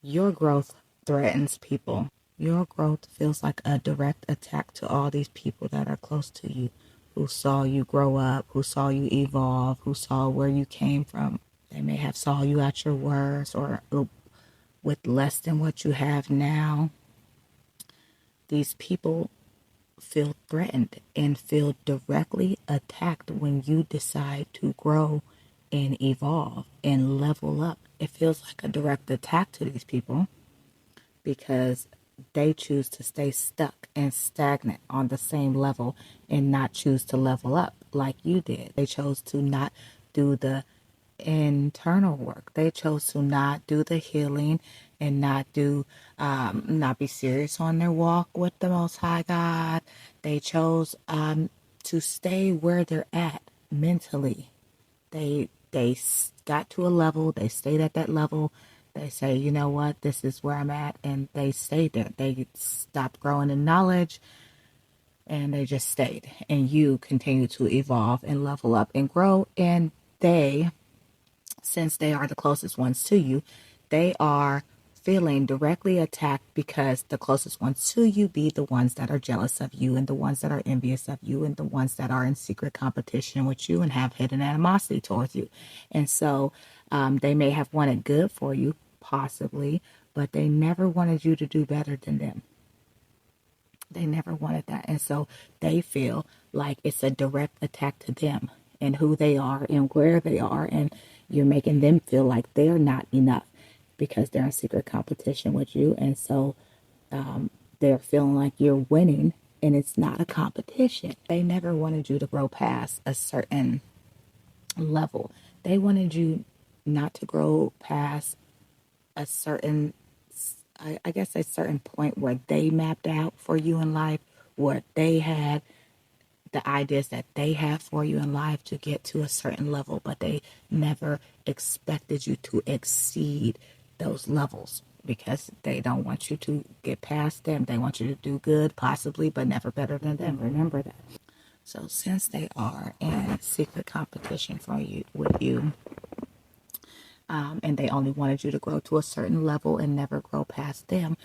Your growth threatens people. Your growth feels like a direct attack to all these people that are close to you, who saw you grow up, who saw you evolve, who saw where you came from. They may have saw you at your worst or with less than what you have now. These people feel threatened and feel directly attacked when you decide to grow and evolve and level up. It feels like a direct attack to these people because they choose to stay stuck and stagnant on the same level and not choose to level up like you did. They chose to not do the internal work. They chose to not do the healing and not be serious on their walk with the Most High God. They chose to stay where they're at mentally. They got to a level. They stayed at that level. They say, you know what, this is where I'm at, and they stayed there. They stopped growing in knowledge, and they just stayed. And you continue to evolve and level up and grow. And they, since they are the closest ones to you, they are feeling directly attacked because the closest ones to you be the ones that are jealous of you and the ones that are envious of you and the ones that are in secret competition with you and have hidden animosity towards you. And so they may have wanted good for you, possibly, but they never wanted you to do better than them. They never wanted that. And so they feel like it's a direct attack to them and who they are and where they are. And you're making them feel like they're not enough because they're in secret competition with you. And so they're feeling like you're winning and it's not a competition. They never wanted you to grow past a certain level. They wanted you not to grow past a certain, I guess, a certain point where they mapped out for you in life, what they had, the ideas that they have for you in life to get to a certain level, but they never expected you to exceed those levels because they don't want you to get past them. They want you to do good, possibly, but never better than them. Remember that. So since they are in secret competition for you with you, and they only wanted you to grow to a certain level and never grow past them,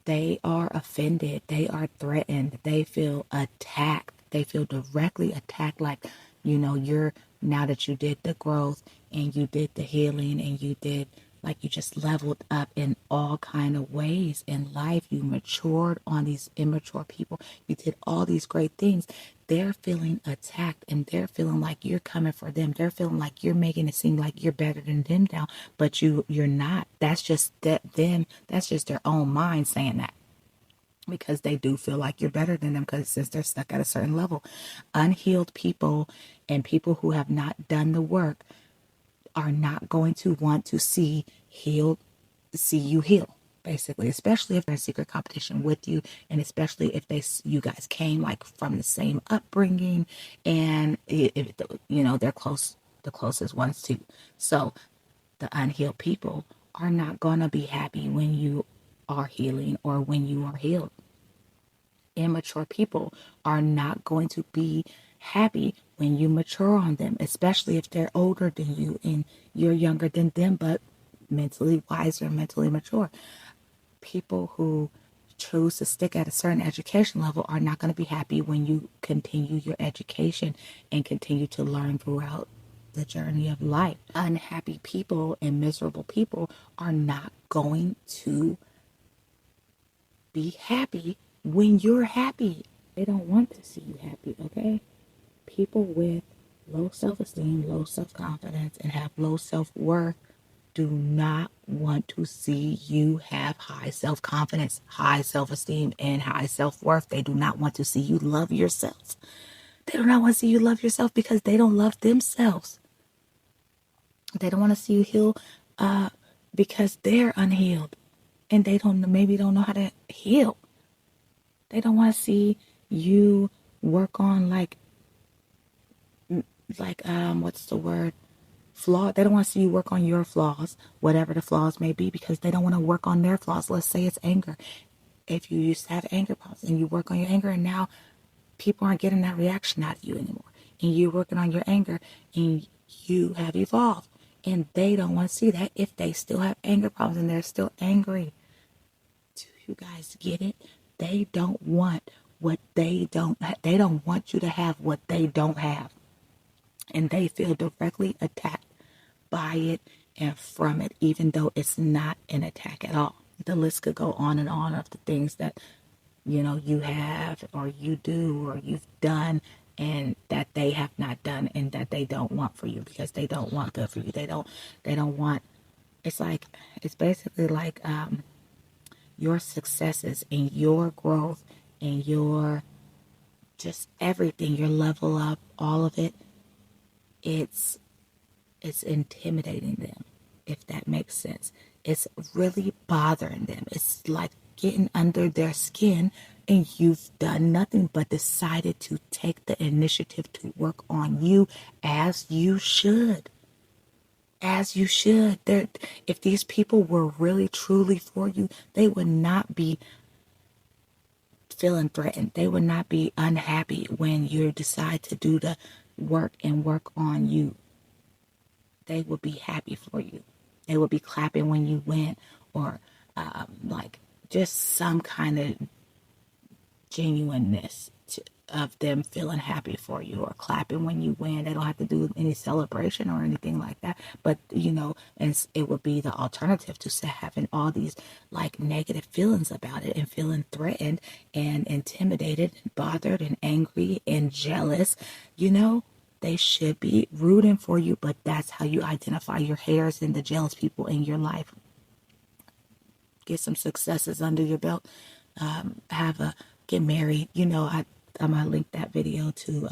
they are offended. They are threatened. They feel attacked. They feel directly attacked. Like, you're, now that you did the growth and you did the healing and you did, like, you just leveled up in all kind of ways in life. You matured on these immature people. You did all these great things. They're feeling attacked and they're feeling like you're coming for them. They're feeling like you're making it seem like you're better than them now, but you're not. That's just them. That's just their own mind saying that because they do feel like you're better than them because since they're stuck at a certain level. Unhealed people and people who have not done the work are not going to want to see you heal, basically, especially if they're in secret competition with you, and especially if you guys came like from the same upbringing, and if they're the closest ones to you. So the unhealed people are not gonna be happy when you are healing or when you are healed. Immature people are not going to be happy when you mature on them, especially if they're older than you and you're younger than them, but mentally wiser, mentally mature. People who choose to stick at a certain education level are not going to be happy when you continue your education and continue to learn throughout the journey of life. Unhappy people and miserable people are not going to be happy when you're happy. They don't want to see you happy, okay? People with low self-esteem, low self-confidence, and have low self-worth do not want to see you have high self-confidence, high self-esteem, and high self-worth. They do not want to see you love yourself. They do not want to see you love yourself because they don't love themselves. They don't want to see you heal because they're unhealed and they maybe don't know how to heal. They don't want to see you work on like what's the word? Flaw. They don't want to see you work on your flaws, whatever the flaws may be, because they don't want to work on their flaws. Let's say it's anger. If you used to have anger problems and you work on your anger and now people aren't getting that reaction out of you anymore, and you're working on your anger and you have evolved And they don't want to see that if they still have anger problems and they're still angry. Do you guys get it? They don't want what they don't they don't want you to have what they don't have. And they feel directly attacked by it and from it, even though it's not an attack at all. The list could go on and on of the things that you have or you do or you've done and that they have not done and that they don't want for you because they don't want good for you. They don't want. It's basically like your successes and your growth and your just everything, your level up, all of it. It's intimidating them, if that makes sense. It's really bothering them. It's like getting under their skin, and you've done nothing but decided to take the initiative to work on you as you should. As you should. If these people were really truly for you, they would not be feeling threatened. They would not be unhappy when you decide to do the work and work on you. They would be happy for you. They would be clapping when you win, or like just some kind of genuineness of them feeling happy for you or clapping when you win. They don't have to do any celebration or anything like that. But, and it would be the alternative to having all these like negative feelings about it and feeling threatened and intimidated and bothered and angry and jealous. They should be rooting for you, but that's how you identify your haters and the jealous people in your life. Get some successes under your belt. Get married. I'm gonna link that video to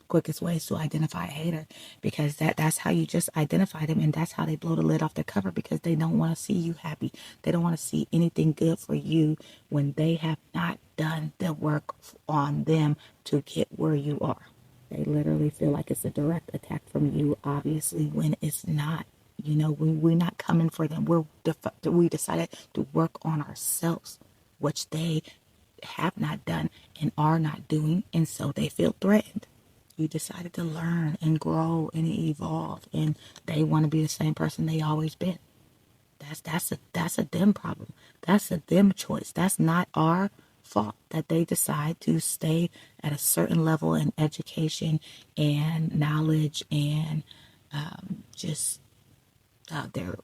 quickest ways to identify a hater, because that's how you just identify them, and that's how they blow the lid off the cover, because they don't want to see you happy. They don't want to see anything good for you when they have not done the work on them to get where you are. They literally feel like it's a direct attack from you, obviously, when it's not. We're not coming for them. We decided to work on ourselves, which they have not done and are not doing, and so they feel threatened. You decided to learn and grow and evolve, and they want to be the same person they always been. That's a them problem. That's a them choice. That's not our fault that they decide to stay at a certain level in education and knowledge and just their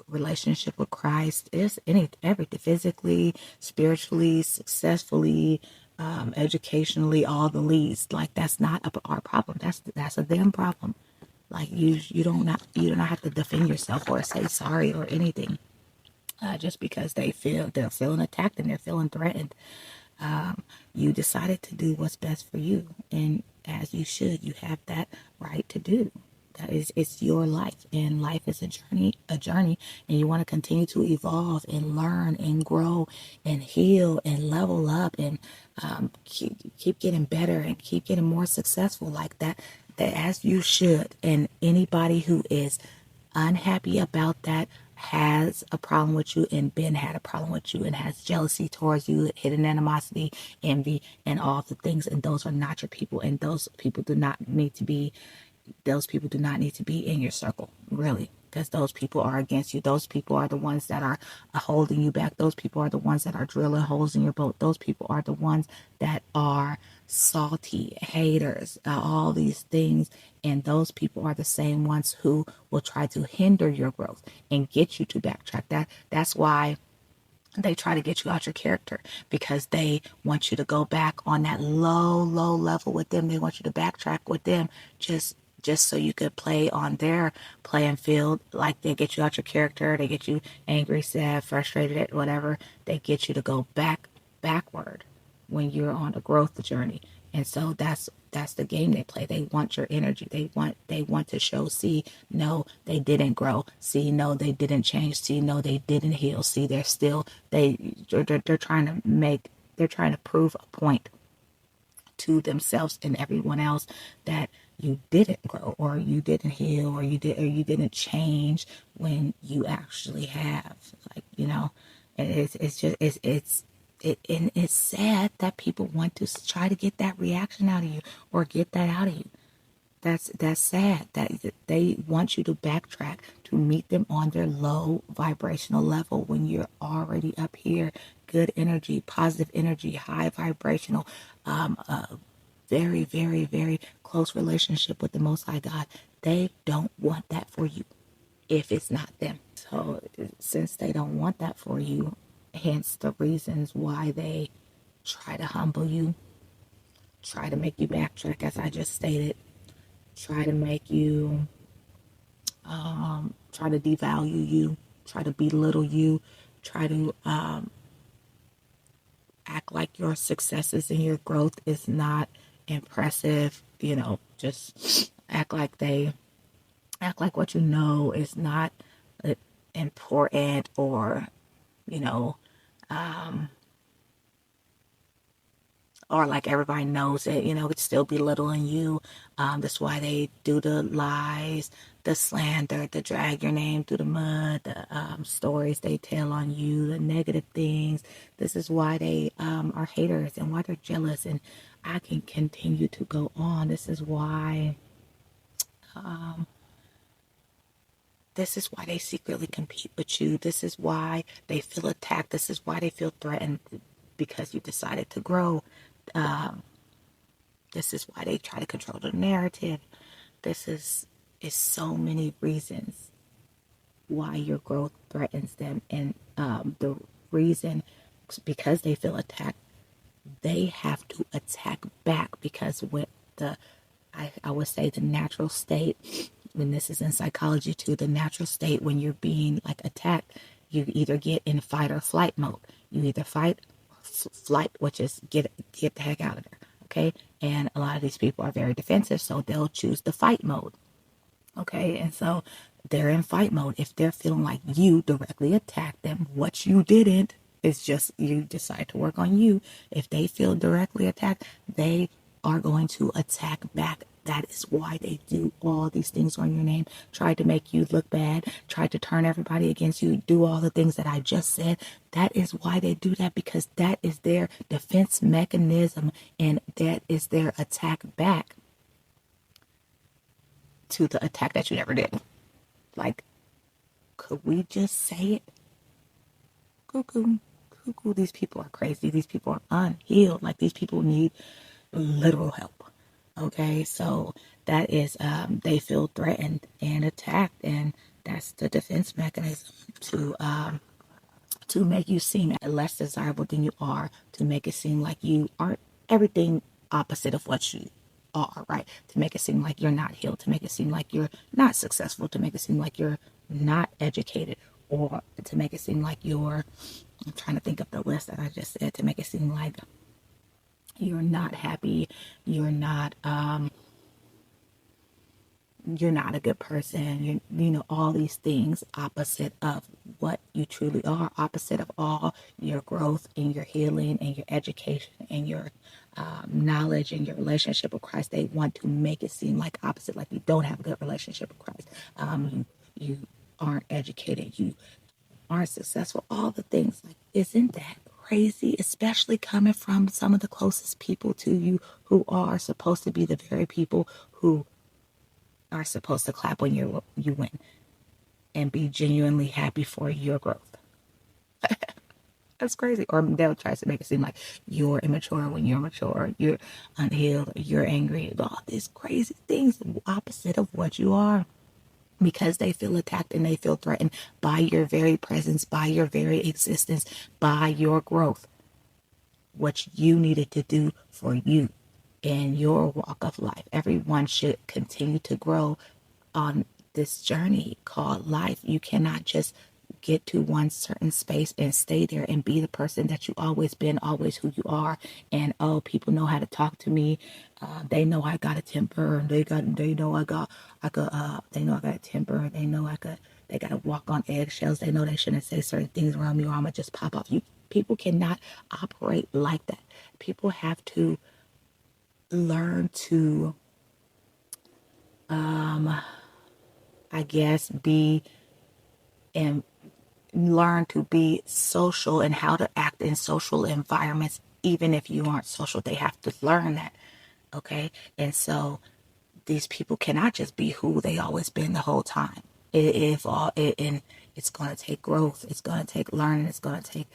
relationship with Christ is everything, physically, spiritually, successfully, educationally, all the leads. Like, that's not our problem. That's a them problem. Like, you don't not have to defend yourself or say sorry or anything. Just because they're feeling attacked and they're feeling threatened. You decided to do what's best for you, and as you should. You have that right to do. It's your life, and life is a journey, and you want to continue to evolve and learn and grow and heal and level up and keep getting better and keep getting more successful like that as you should. And anybody who is unhappy about that has a problem with you and had a problem with you and has jealousy towards you, hidden animosity, envy, and all the things, and those are not your people, and those people do not need to be in your circle, really, because those people are against you. Those people are the ones that are holding you back. Those people are the ones that are drilling holes in your boat. Those people are the ones that are salty, haters, all these things. And those people are the same ones who will try to hinder your growth and get you to backtrack. That's why they try to get you out your character, because they want you to go back on that low level with them. They want you to backtrack with them just so you could play on their playing field. Like, they get you out your character, they get you angry, sad, frustrated, whatever. They get you to go backward when you're on a growth journey. And so that's the game they play. They want your energy. They want to show, see, no, they didn't grow. See, no, they didn't change. See, no, they didn't heal. See, they're trying to prove a point to themselves and everyone else that you didn't grow, or you didn't heal, or you didn't change, when you actually have. Like, and it's sad that people want to try to get that reaction out of you or get that out of you. That's sad that they want you to backtrack to meet them on their low vibrational level when you're already up here. Good energy, positive energy, high vibrational, very, very, very close relationship with the Most High God. They don't want that for you if it's not them. So since they don't want that for you, hence the reasons why they try to humble you, try to make you backtrack, as I just stated, try to make you, try to devalue you, try to belittle you, try to act like your successes and your growth is not impressive. Just act like what you know is not important, or you know or like everybody knows it, it's still belittling you. That's why they do the lies, the slander, the drag your name through the mud, the stories they tell on you, the negative things. This is why they are haters and why they're jealous. And I can continue to go on. This is why they secretly compete with you. This is why they feel attacked. This is why they feel threatened, because you decided to grow. This is why they try to control the narrative. This is so many reasons why your growth threatens them. And the reason, because they feel attacked, they have to attack back, because with I would say the natural state, when this is in psychology too, the natural state when you're being like attacked, you either get in fight or flight mode. You either fight or flight, which is get the heck out of there. Okay. And a lot of these people are very defensive, so they'll choose the fight mode. Okay. And so they're in fight mode. If they're feeling like you directly attacked them, what you didn't, it's just you decide to work on you. If they feel directly attacked, they are going to attack back. That is why they do all these things on your name. Try to make you look bad. Try to turn everybody against you. Do all the things that I just said. That is why they do that, because that is their defense mechanism, and that is their attack back to the attack that you never did. Like, could we just say it? Cuckoo. Cuckoo. These people are crazy. These people are unhealed. Like, these people need literal help. Okay, so that is they feel threatened and attacked, and that's the defense mechanism to make you seem less desirable than you are, to make it seem like you aren't everything opposite of what you are, right? To make it seem like you're not healed, to make it seem like you're not successful, to make it seem like you're not educated, or to make it seem like I'm trying to think of the list that I just said, to make it seem like you're not happy, you're not a good person, all these things opposite of what you truly are, opposite of all your growth and your healing and your education and your knowledge and your relationship with Christ. They want to make it seem like opposite, like you don't have a good relationship with Christ. You aren't educated, you aren't successful, all the things. Like, isn't that crazy? Especially coming from some of the closest people to you, who are supposed to be the very people who are supposed to clap when you win and be genuinely happy for your growth. That's crazy. Or they'll try to make it seem like you're immature when you're mature, you're unhealed, you're angry, all these crazy things opposite of what you are, because they feel attacked and they feel threatened by your very presence, by your very existence, by your growth, what you needed to do for you in your walk of life. Everyone should continue to grow on this journey called life. You cannot just get to one certain space and stay there and be the person that you always been, always who you are. And people know how to talk to me. They know I got a temper. They know I got a temper. They know they got to walk on eggshells. They know they shouldn't say certain things around me, or I'm gonna just pop off. People cannot operate like that. People have to learn to, I guess, learn to be social and how to act in social environments. Even if you aren't social, they have to learn that. Okay. And so these people cannot just be who they always been the whole time. And it's going to take growth. It's going to take learning. It's going to take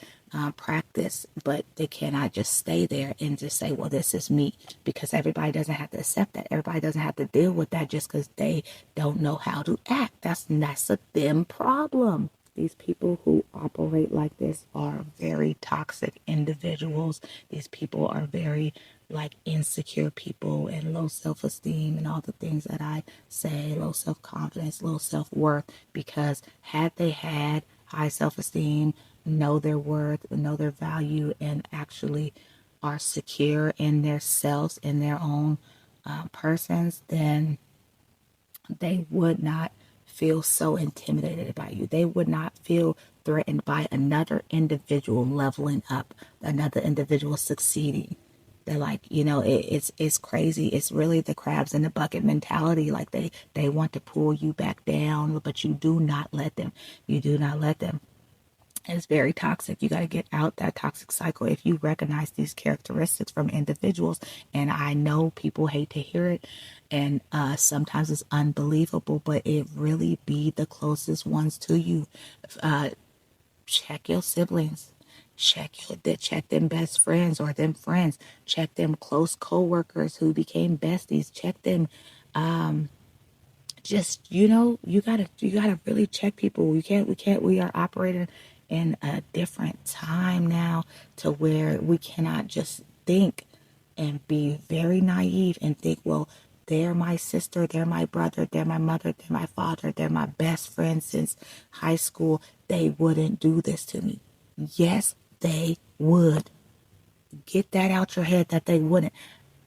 practice. But they cannot just stay there and just say, well, this is me. Because everybody doesn't have to accept that. Everybody doesn't have to deal with that just because they don't know how to act. That's a them problem. These people who operate like this are very toxic individuals. These people are very like insecure people and low self-esteem and all the things that I say, low self-confidence, low self-worth, because had they had high self-esteem, know their worth, know their value, and actually are secure in their selves, in their own persons, then they would not feel so intimidated by you. They would not feel threatened by another individual leveling up, another individual succeeding. They're like, it's crazy. It's really the crabs in the bucket mentality. Like they want to pull you back down, but you do not let them. You do not let them. It's very toxic. You got to get out that toxic cycle. If you recognize these characteristics from individuals, and I know people hate to hear it, and sometimes it's unbelievable, but it really be the closest ones to you. Check your siblings. Check them best friends or them friends. Check them close co-workers who became besties. Check them. Just you gotta really check people. We are operating in a different time now to where we cannot just think and be very naive and think, well, they're my sister, they're my brother, they're my mother, they're my father, they're my best friend since high school. They wouldn't do this to me. Yes, they would. Get that out your head that they wouldn't.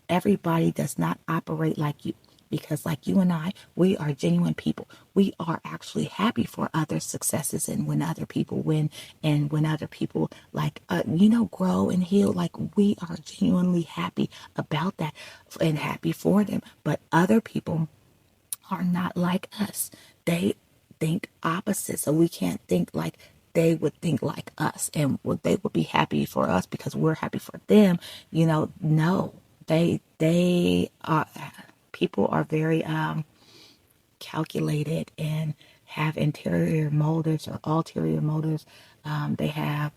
Everybody does not operate like you. Because like you and I, we are genuine people. We are actually happy for other successes and when other people win and when other people grow and heal. Like we are genuinely happy about that and happy for them. But other people are not like us. They think opposite. So we can't think like they would think like us and they would be happy for us because we're happy for them. No, they are. People are very calculated and have interior motives or ulterior motives. They have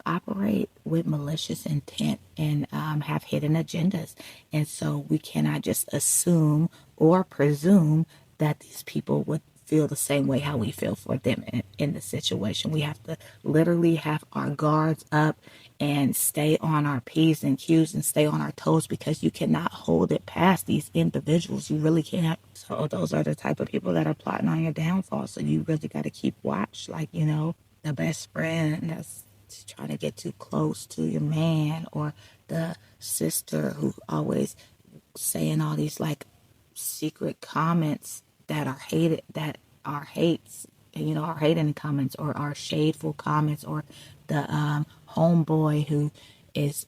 operate with malicious intent and have hidden agendas. And so we cannot just assume or presume that these people would feel the same way how we feel for them in the situation. We have to literally have our guards up and stay on our P's and Q's and stay on our toes because you cannot hold it past these individuals. You really can't. So those are the type of people that are plotting on your downfall. So you really got to keep watch. Like, the best friend that's trying to get too close to your man, or the sister who always saying all these like secret comments that are hated, that are hates, are hating comments or are shadeful comments, or the homeboy who is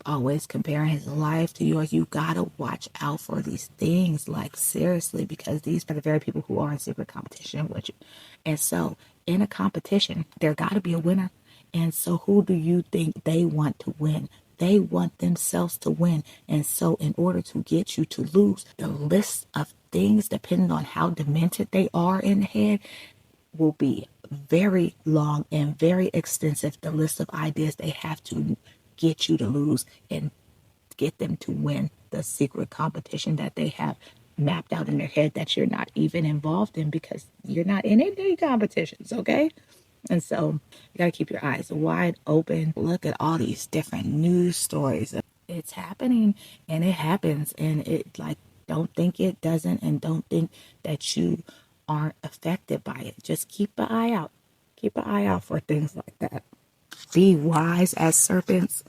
always comparing his life to yours. You gotta watch out for these things, like seriously, because these are the very people who are in secret competition with you. And so in a competition, there gotta be a winner. And so who do you think they want to win? They want themselves to win. And so in order to get you to lose, the list of things, depending on how demented they are in the head, will be very long and very extensive. The list of ideas they have to get you to lose and get them to win the secret competition that they have mapped out in their head that you're not even involved in because you're not in any competitions, okay? And so you got to keep your eyes wide open. Look at all these different news stories. It's happening and it happens. And don't think it doesn't, and don't think that you aren't affected by it. Just keep an eye out. Keep an eye out for things like that. Be wise as serpents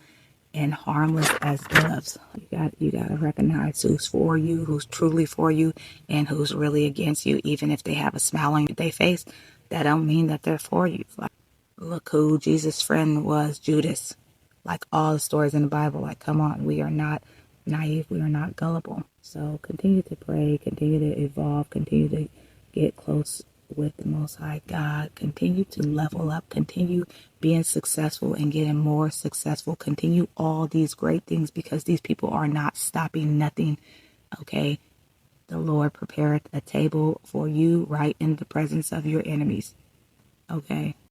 and harmless as doves. You got to recognize who's for you, who's truly for you, and who's really against you. Even if they have a smile on their face, that don't mean that they're for you. Like, look who Jesus' friend was, Judas. Like all the stories in the Bible. Like, come on, we are not naive. We are not gullible. So continue to pray, continue to evolve, continue to get close with the Most High God. Continue to level up. Continue being successful and getting more successful. Continue all these great things because these people are not stopping nothing. Okay? The Lord prepareth a table for you right in the presence of your enemies. Okay?